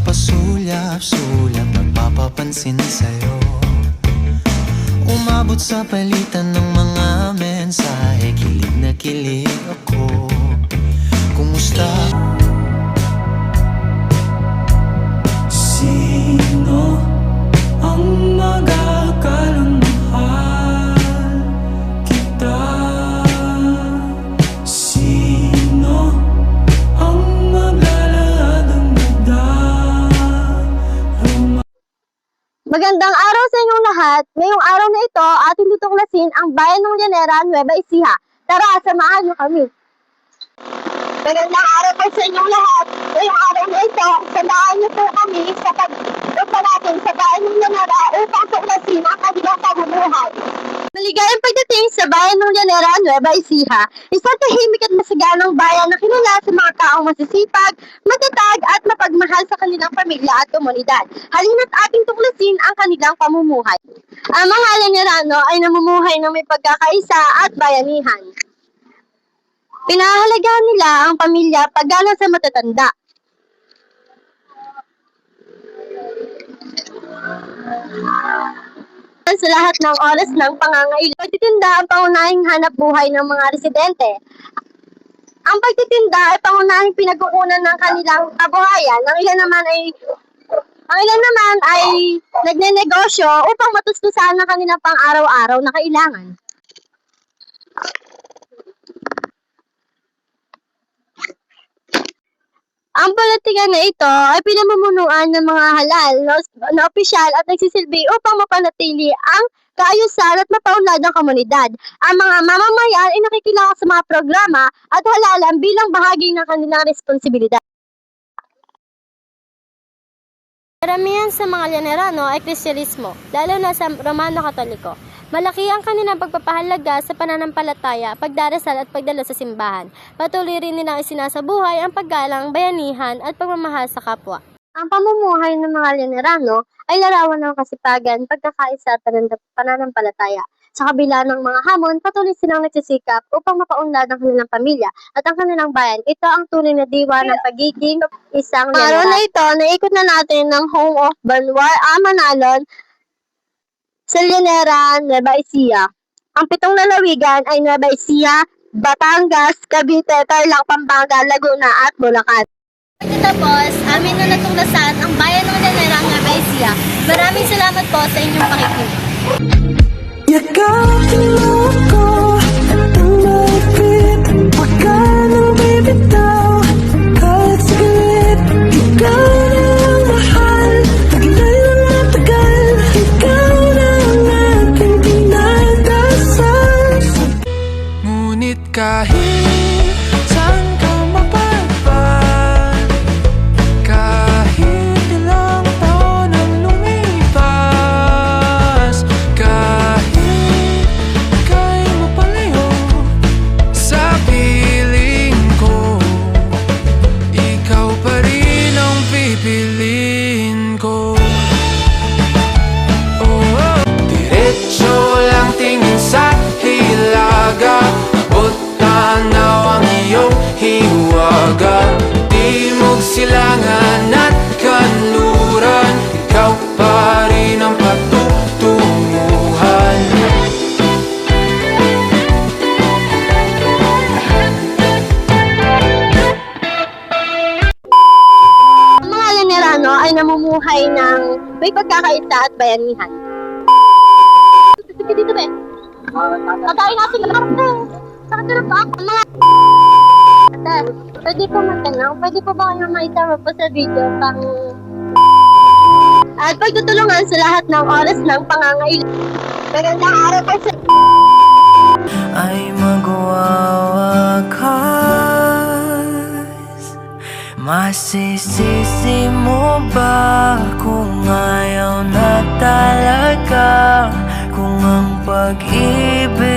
pasulyap-sulyap, magpapapansin sa'yo. Umabot sa palitan ng mga mensahe, kilig na kilig ako. Kumusta? Sino ang magakalang mahal kita? Sino ang maglalahad ng nagdarama? Magandang araw sa inyong lahat. Ngayong araw na ito, ating tutuklasin ang bayan ng Llanera, Nueva Ecija. Tara, samahan niyo kami. Magandang araw po sa inyong lahat. Ngayong araw na ito, samahan niyo po kami sa pagpunta natin sa bayan ng Llanera upang tuklasin ang kanilang pamumuhay. Maligayang pagdating sa bayan ng Llanera, Nueva Ecija, isang tahimik at masaganang bayan na kilala sa mga taong masisipag, matatag at mapagmahal sa kanilang pamilya at komunidad. Halina't ating tuklasin ang kanilang pamumuhay. Ang mga Llanерano ay namumuhay ng may pagkakaisa at bayanihan. Pinahahalagahan nila ang pamilya paggalang sa matatanda. Sa lahat ng oras ng pangangailangan, pagtitinda ang pangunahing hanap buhay ng mga residente. Ang pagtitinda ay pangunahing pinag-uunan ng kanilang kabuhayan. Ang ilan naman ay nagnenegosyo upang matustusan ang kanilang pang-araw-araw na kailangan. Ang politikan na ito ay pinamumunuan ng mga halal na opisyal at nagsisilbi upang mapanatili ang kaayusan at mapaunlad ng komunidad. Ang mga mamamayan ay nakikilala sa mga programa at halalan bilang bahagi ng kanilang responsibilidad. Karamihan sa mga Llanerano ay Kristyanismo, lalo na sa Romano Katoliko. Malaki ang kanilang pagpapahalaga sa pananampalataya, pagdarasal at pagdalo sa simbahan. Patuloy rin nilang isinasabuhay ang paggalang, bayanihan at pagmamahal sa kapwa. Ang pamumuhay ng mga Llanerano ay larawan ng kasipagan, pagkakaisa at pananampalataya. Sa kabila ng mga hamon, patuloy silang nagsisikap upang mapaunlad ang kanilang pamilya at ang kanilang bayan. Ito ang tunay na diwa ng pagiging isang Llanera. Araw na ito, naikot na natin ng Home of Banwar, Manalon, sa Llanera, Nueva Ecija. Ang 7 lalawigan ay Nueva Ecija, Batangas, Cavite, Tarlac, Pampanga, Laguna at Bulacan. Pagkatapos, amin na natuklasan ang bayan ng Llanera, Nueva Ecija. Maraming salamat po sa inyong pakikinig. Yakapin mo ako at ang malapit, wag ka nang bibitaw, kahit saglit, ikaw na ang mahal, taglay ng matagal, ikaw na ang aking pinagdasal. Ngunit kahit saan ka mapadpad, kahit ilang taon ang lumipas, kahit ika'y mapalayo sa piling ko, ikaw pa rin ang pipiliin ko. Diretso lang tingin sa hilaga, abot tanaw ang iyong hiwaga, timog silangan at kanluran, ikaw pa rin ang patutunguhan. Ang mga Llanerano ay namumuhay ng may pagkakaisa at bayanihan. Sige dito, be. Patayin natin ang arte. Sakit na pa ako. Mga ate, pwede po magtanong, pwede po ba kayo maitama po sa video pang at pagtutulungan sa lahat ng oras ng pangangailangan. Magandang araw po sa Ay magwawakas, masisisi mo ba kung ayaw na talaga, kung ang pag-ibig